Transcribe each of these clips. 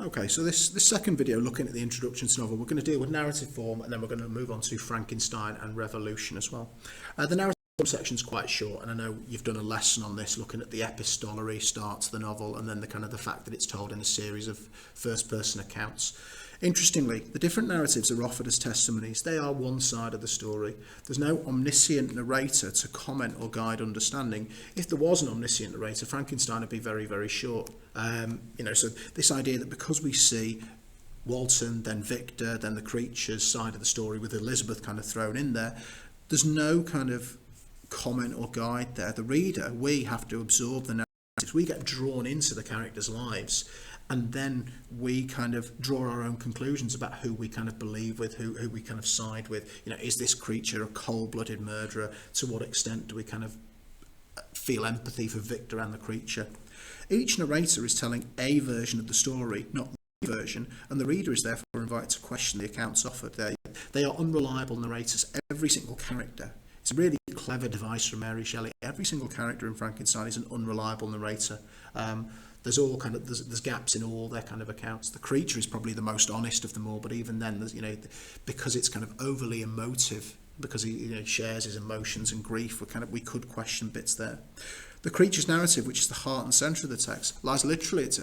Okay, so this second video, looking at the introduction to the novel, we're going to deal with narrative form, and then we're going to move on to Frankenstein and revolution as well. The narrative form section is quite short, and I know you've done a lesson on this, looking at the epistolary start to the novel, and then the kind of the fact that it's told in a series of first-person accounts. Interestingly, the different narratives are offered as testimonies. They are one side of the story. There's no omniscient narrator to comment or guide understanding. If there was an omniscient narrator, Frankenstein would be very, very short. So this idea that because we see Walton, then Victor, then the creature's side of the story with Elizabeth kind of thrown in there, there's no kind of comment or guide there. The reader, we have to absorb the narratives. We get drawn into the characters' lives, and then we kind of draw our own conclusions about who we kind of believe with, who we kind of side with. Is this creature a cold-blooded murderer? To what extent do we kind of feel empathy for Victor and the creature? Each narrator is telling a version of the story, not the version, and the reader is therefore invited to question the accounts offered. They are unreliable narrators, every single character. It's a really clever device from Mary Shelley. Every single character in Frankenstein is an unreliable narrator. There's gaps in all their kind of accounts. The creature is probably the most honest of them all, but even then, because it's kind of overly emotive, because he shares his emotions and grief, we could question bits there. The creature's narrative, which is the heart and centre of the text, lies literally at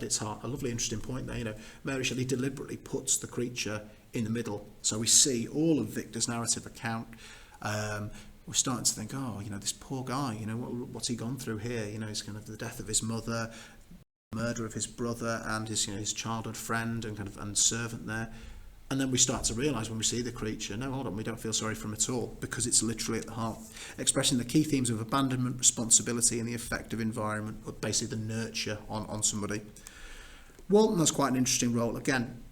its heart. A lovely, interesting point there. Mary Shelley deliberately puts the creature in the middle, so we see all of Victor's narrative account. We're starting to think, this poor guy, what's he gone through here? He's kind of the death of his mother, murder of his brother, and his childhood friend and servant there. And then we start to realise when we see the creature, no, hold on, we don't feel sorry for him at all, because it's literally at the heart, expressing the key themes of abandonment, responsibility, and the effect of environment, or basically the nurture on somebody. Walton has quite an interesting role. Again,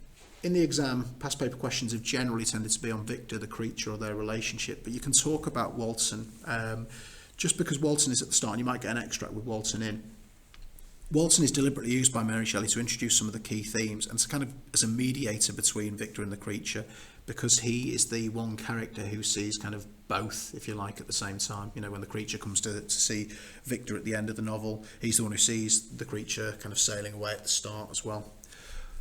in the exam, past paper questions have generally tended to be on Victor, the creature, or their relationship, but you can talk about Walton. Just because Walton is at the start, and you might get an extract with Walton in. Walton is deliberately used by Mary Shelley to introduce some of the key themes and to kind of as a mediator between Victor and the creature, because he is the one character who sees kind of both, if you like, at the same time. When the creature comes to see Victor at the end of the novel, he's the one who sees the creature kind of sailing away at the start as well.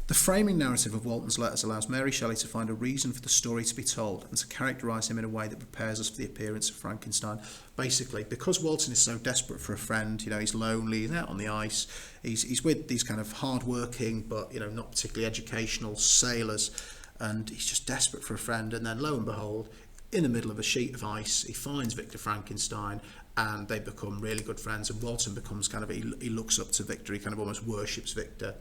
The framing narrative of Walton's letters allows Mary Shelley to find a reason for the story to be told and to characterise him in a way that prepares us for the appearance of Frankenstein. Basically, because Walton is so desperate for a friend, he's lonely, he's out on the ice, he's with these kind of hard-working but not particularly educational sailors, and he's just desperate for a friend. And then lo and behold, in the middle of a sheet of ice, he finds Victor Frankenstein, and they become really good friends. And Walton becomes he looks up to Victor, he kind of almost worships Victor.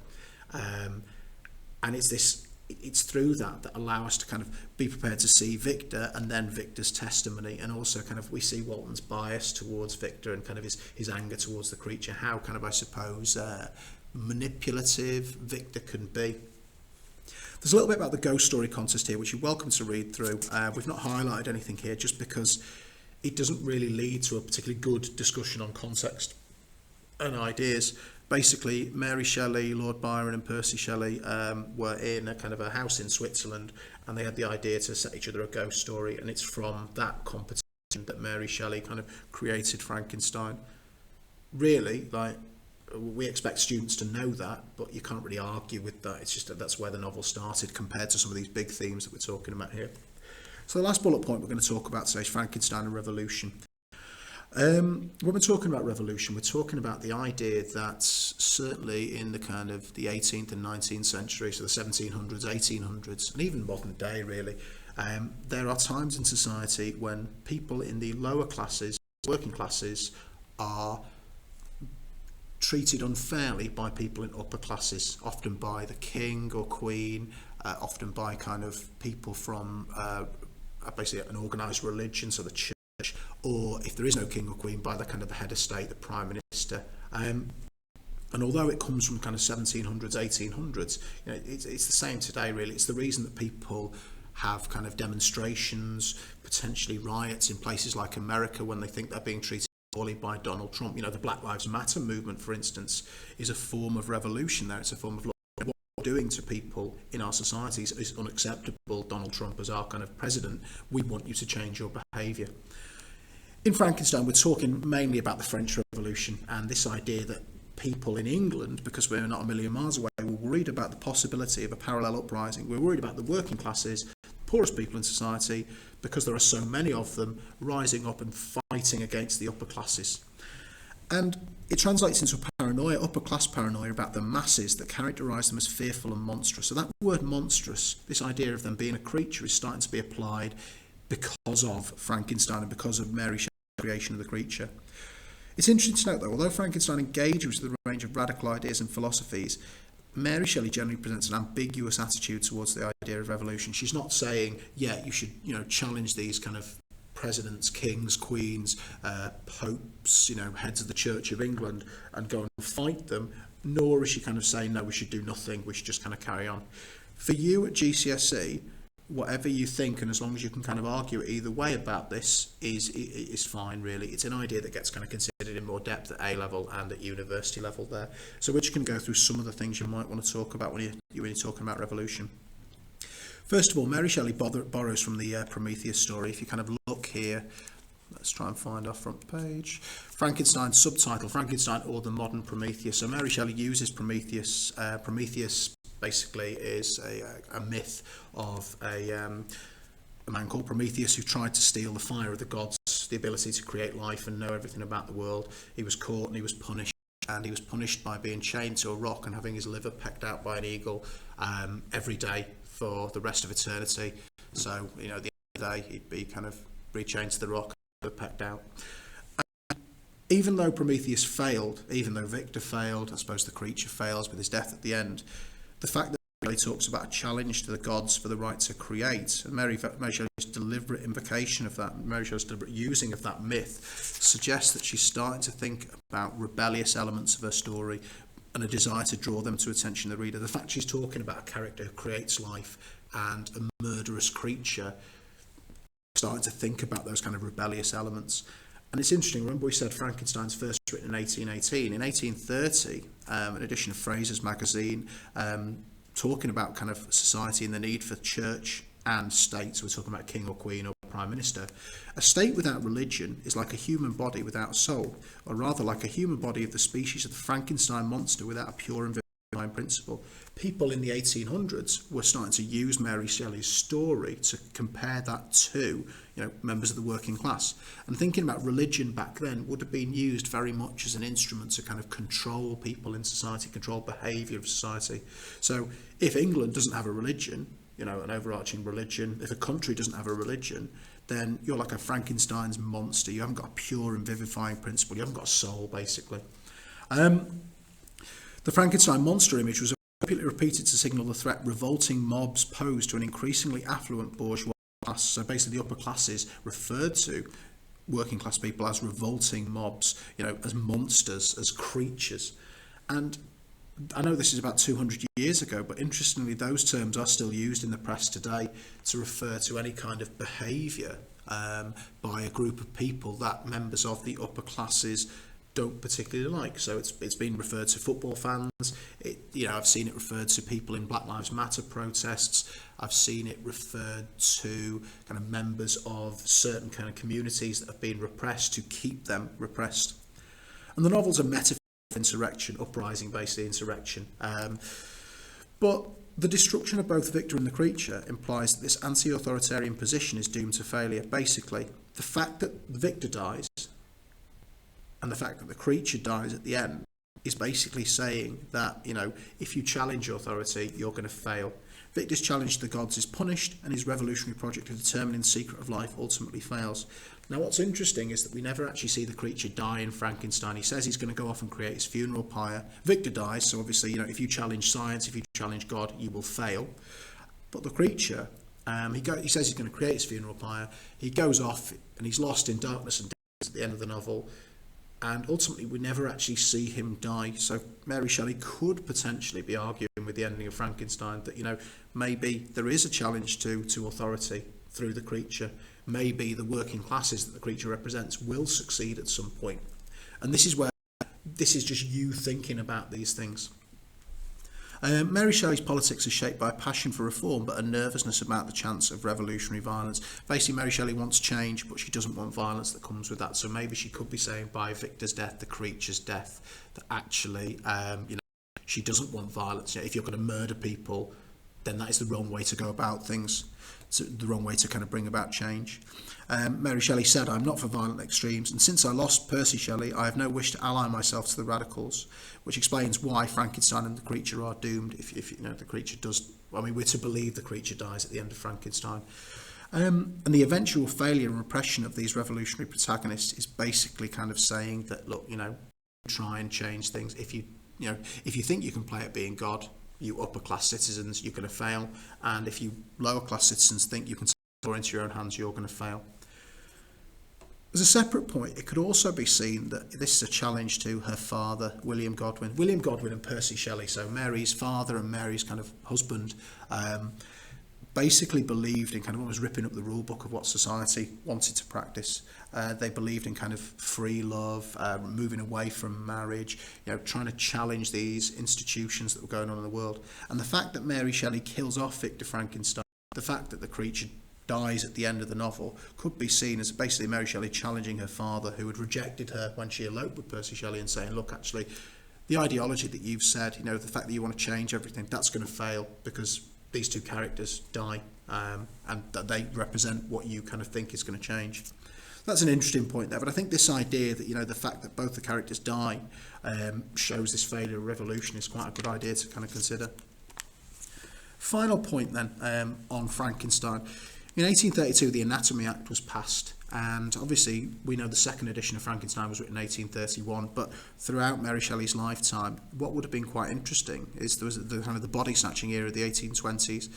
And it's through that allow us to kind of be prepared to see Victor and then Victor's testimony, and also kind of we see Walton's bias towards Victor and kind of his anger towards the creature, how kind of, I suppose, manipulative Victor can be. There's a little bit about the ghost story contest here, which you're welcome to read through. We've not highlighted anything here just because it doesn't really lead to a particularly good discussion on context and ideas. Basically, Mary Shelley, Lord Byron and Percy Shelley were in a kind of a house in Switzerland, and they had the idea to set each other a ghost story, and it's from that competition that Mary Shelley kind of created Frankenstein. Really, we expect students to know that, but you can't really argue with that. It's just that's where the novel started compared to some of these big themes that we're talking about here. So the last bullet point we're going to talk about today is Frankenstein and revolution. When we're talking about revolution, we're talking about the idea that certainly in the kind of the 18th and 19th century, so the 1700s, 1800s, and even modern day really, there are times in society when people in the lower classes, working classes, are treated unfairly by people in upper classes, often by the king or queen, often by kind of people from basically an organised religion, so the church, or if there is no king or queen, by the kind of the head of state, the prime minister. And although it comes from kind of 1700s, 1800s, it's the same today really. It's the reason that people have kind of demonstrations, potentially riots in places like America when they think they're being treated poorly by Donald Trump. The Black Lives Matter movement, for instance, is a form of revolution there. It's a form of what we're doing to people in our societies is unacceptable. Donald Trump as our kind of president, we want you to change your behaviour. In Frankenstein, we're talking mainly about the French Revolution and this idea that people in England, because we're not a million miles away, were worried about the possibility of a parallel uprising. We're worried about the working classes, poorest people in society, because there are so many of them rising up and fighting against the upper classes. And it translates into a paranoia, upper class paranoia about the masses that characterise them as fearful and monstrous. So that word monstrous, this idea of them being a creature, is starting to be applied because of Frankenstein and because of Mary Shelley's creation of the creature. It's interesting to note, though, although Frankenstein engages with a range of radical ideas and philosophies, Mary Shelley generally presents an ambiguous attitude towards the idea of revolution. She's not saying, yeah, you should, challenge these kind of presidents, kings, queens, popes, heads of the Church of England and go and fight them, nor is she kind of saying, no, we should do nothing, we should just kind of carry on. For you at GCSE, whatever you think, and as long as you can kind of argue it either way about this, is fine, really. It's an idea that gets kind of considered in more depth at A-level and at university level there. So we're just going to go through some of the things you might want to talk about when you're talking about revolution. First of all, Mary Shelley borrows from the Prometheus story. If you kind of look here, let's try and find our front page. Frankenstein, subtitle, Frankenstein or the Modern Prometheus. So Mary Shelley uses Prometheus. Prometheus basically is a myth of a man called Prometheus who tried to steal the fire of the gods, the ability to create life and know everything about the world. He was caught and he was punished. And he was punished by being chained to a rock and having his liver pecked out by an eagle every day for the rest of eternity. So, at the end of the day, he'd be kind of re-chained to the rock, pecked out. And even though Prometheus failed, even though Victor failed, I suppose the creature fails with his death at the end, the fact that he talks about a challenge to the gods for the right to create, and Mary Shelley's deliberate invocation of that, Mary Shelley's deliberate using of that myth, suggests that she's starting to think about rebellious elements of her story and a desire to draw them to attention of the reader. The fact she's talking about a character who creates life and a murderous creature, starting to think about those kind of rebellious elements. And it's interesting, remember we said Frankenstein's first written in 1818. In 1830, an edition of Fraser's magazine, talking about kind of society and the need for church and state, so we're talking about king or queen or prime minister. A state without religion is like a human body without soul, or rather like a human body of the species of the Frankenstein monster without a pure and vivifying principle. People in the 1800s were starting to use Mary Shelley's story to compare that to, members of the working class. And thinking about religion back then would have been used very much as an instrument to kind of control people in society, control behaviour of society. So if England doesn't have a religion, an overarching religion, if a country doesn't have a religion, then you're like a Frankenstein's monster. You haven't got a pure and vivifying principle. You haven't got a soul, basically. The Frankenstein monster image was repeatedly repeated to signal the threat revolting mobs posed to an increasingly affluent bourgeois class. So basically the upper classes referred to working class people as revolting mobs, as monsters, as creatures. And I know this is about 200 years ago, but interestingly, those terms are still used in the press today to refer to any kind of behaviour by a group of people that members of the upper classes don't particularly like. So it's been referred to football fans. I've seen it referred to people in Black Lives Matter protests. I've seen it referred to kind of members of certain kind of communities that have been repressed to keep them repressed. And the novel's a metaphor of insurrection, uprising, basically insurrection. But the destruction of both Victor and the creature implies that this anti-authoritarian position is doomed to failure. Basically, the fact that Victor dies and the fact that the creature dies at the end is basically saying that, if you challenge authority, you're going to fail. Victor's challenge to the gods is punished, and his revolutionary project of determining the secret of life ultimately fails. Now, what's interesting is that we never actually see the creature die in Frankenstein. He says he's going to go off and create his funeral pyre. Victor dies, so obviously, if you challenge science, if you challenge God, you will fail. But the creature, he says he's going to create his funeral pyre. He goes off, and he's lost in darkness and death at the end of the novel. And ultimately, we never actually see him die. So Mary Shelley could potentially be arguing with the ending of Frankenstein that, maybe there is a challenge to authority through the creature. Maybe the working classes that the creature represents will succeed at some point. And this is just you thinking about these things. Mary Shelley's politics are shaped by a passion for reform but a nervousness about the chance of revolutionary violence. Basically, Mary Shelley wants change, but she doesn't want violence that comes with that. So maybe she could be saying by Victor's death, the creature's death, that actually, she doesn't want violence. If you're going to murder people, then that is the wrong way to go about things. It's the wrong way to kind of bring about change. Mary Shelley said, "I'm not for violent extremes, and since I lost Percy Shelley, I have no wish to ally myself to the radicals," which explains why Frankenstein and the creature are doomed. If the creature does, we're to believe the creature dies at the end of Frankenstein. And the eventual failure and repression of these revolutionary protagonists is basically kind of saying that, look, try and change things. If you think you can play at being God, you upper class citizens, you're going to fail. And if you lower class citizens think you can take the law into your own hands, you're going to fail. As a separate point, it could also be seen that this is a challenge to her father, William Godwin. William Godwin and Percy Shelley, so Mary's father and Mary's kind of husband, basically believed in kind of almost ripping up the rule book of what society wanted to practice. They believed in kind of free love, moving away from marriage, trying to challenge these institutions that were going on in the world. And the fact that Mary Shelley kills off Victor Frankenstein, the fact that the creature dies at the end of the novel, could be seen as basically Mary Shelley challenging her father, who had rejected her when she eloped with Percy Shelley, and saying, look, actually, the ideology that you've said, the fact that you want to change everything, that's going to fail because these two characters die, and that they represent what you kind of think is going to change. That's an interesting point there, but I think this idea that, the fact that both the characters die shows this failure of revolution is quite a good idea to kind of consider. Final point then on Frankenstein. In 1832, the Anatomy Act was passed, and obviously we know the second edition of Frankenstein was written in 1831, but throughout Mary Shelley's lifetime, what would have been quite interesting is there was the kind of the body snatching era of the 1820s.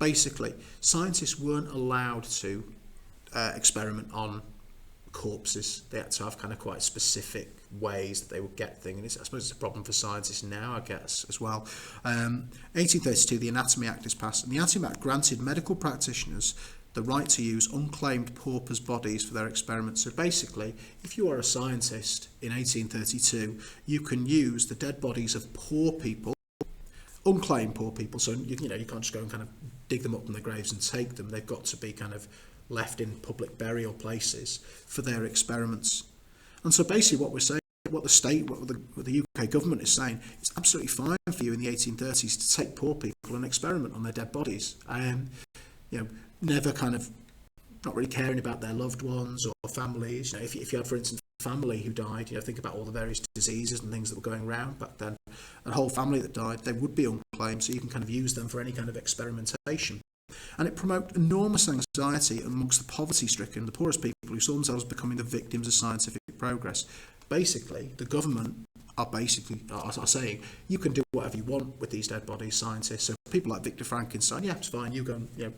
Basically, scientists weren't allowed to experiment on corpses. They had to have kind of quite specific ways that they would get things. I suppose it's a problem for scientists now, I guess, as well. 1832, the Anatomy Act is passed, and the Anatomy Act granted medical practitioners the right to use unclaimed paupers' bodies for their experiments. So basically, if you are a scientist in 1832, you can use the dead bodies of poor people, unclaimed poor people, so you can't just go and kind of dig them up from their graves and take them. They've got to be kind of left in public burial places for their experiments. And so basically what we're saying, what the UK government is saying, it's absolutely fine for you in the 1830s to take poor people and experiment on their dead bodies. Never kind of not really caring about their loved ones or families. If you had, for instance, a family who died, think about all the various diseases and things that were going around back then. A whole family that died, they would be unclaimed, so you can kind of use them for any kind of experimentation. And it promoted enormous anxiety amongst the poverty-stricken, the poorest people who saw themselves becoming the victims of scientific progress. Basically, the government are saying, you can do whatever you want with these dead bodies, scientists. So people like Victor Frankenstein, it's fine, you go and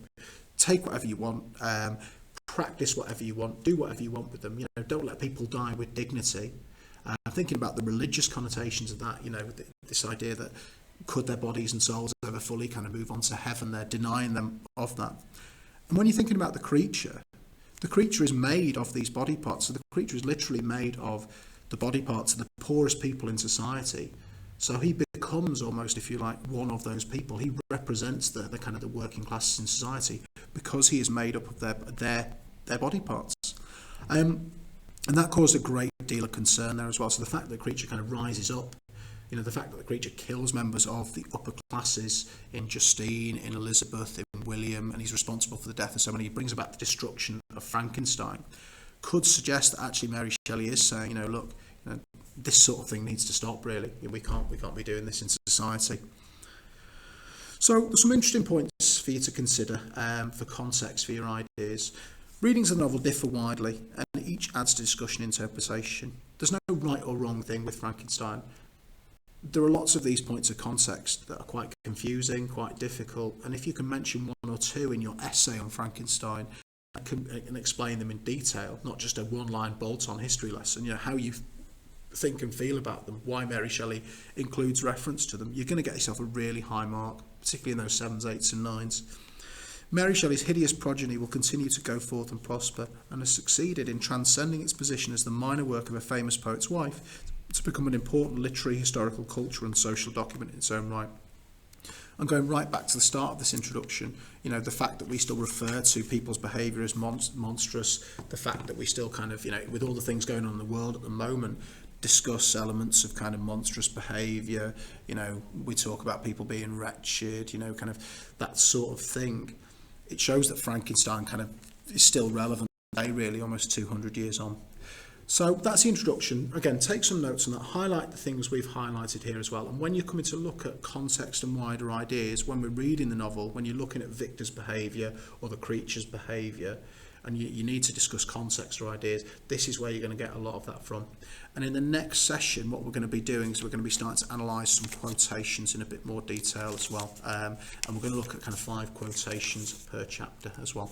take whatever you want, practice whatever you want, do whatever you want with them. Don't let people die with dignity. I'm thinking about the religious connotations of that, this idea that could their bodies and souls ever fully kind of move on to heaven? They're denying them of that. And when you're thinking about the creature is made of these body parts. So the creature is literally made of the body parts of the poorest people in society. So he becomes almost, if you like, one of those people. He represents the kind of the working classes in society because he is made up of their body parts. And that caused a great deal of concern there as well. So the fact that the creature kind of rises up, the fact that the creature kills members of the upper classes in Justine, in Elizabeth, in William, and he's responsible for the death of so many, he brings about the destruction of Frankenstein, could suggest that actually Mary Shelley is saying, look, this sort of thing needs to stop, really. We can't be doing this in society. So there's some interesting points for you to consider for context for your ideas. Readings of the novel differ widely, and each adds to discussion and interpretation. There's no right or wrong thing with Frankenstein. There are lots of these points of context that are quite confusing, quite difficult, and if you can mention one or two in your essay on Frankenstein and explain them in detail, not just a one-line bolt-on history lesson, how you think and feel about them, why Mary Shelley includes reference to them, you're going to get yourself a really high mark, particularly in those 7s, 8s and 9s. Mary Shelley's hideous progeny will continue to go forth and prosper, and has succeeded in transcending its position as the minor work of a famous poet's wife to become an important literary, historical, cultural and social document in its own right. And going right back to the start of this introduction, you know, the fact that we still refer to people's behaviour as monstrous, the fact that we still kind of, you know, with all the things going on in the world at the moment, discuss elements of kind of monstrous behaviour, you know, we talk about people being wretched, you know, kind of that sort of thing. It shows that Frankenstein kind of is still relevant today, really, almost 200 years on. So that's the introduction. Again, take some notes on that, highlight the things we've highlighted here as well. And when you're coming to look at context and wider ideas, when we're reading the novel, when you're looking at Victor's behaviour or the creature's behaviour, and you need to discuss context or ideas, this is where you're going to get a lot of that from. And in the next session, what we're going to be doing is we're going to be starting to analyse some quotations in a bit more detail as well. And we're going to look at kind of 5 quotations per chapter as well.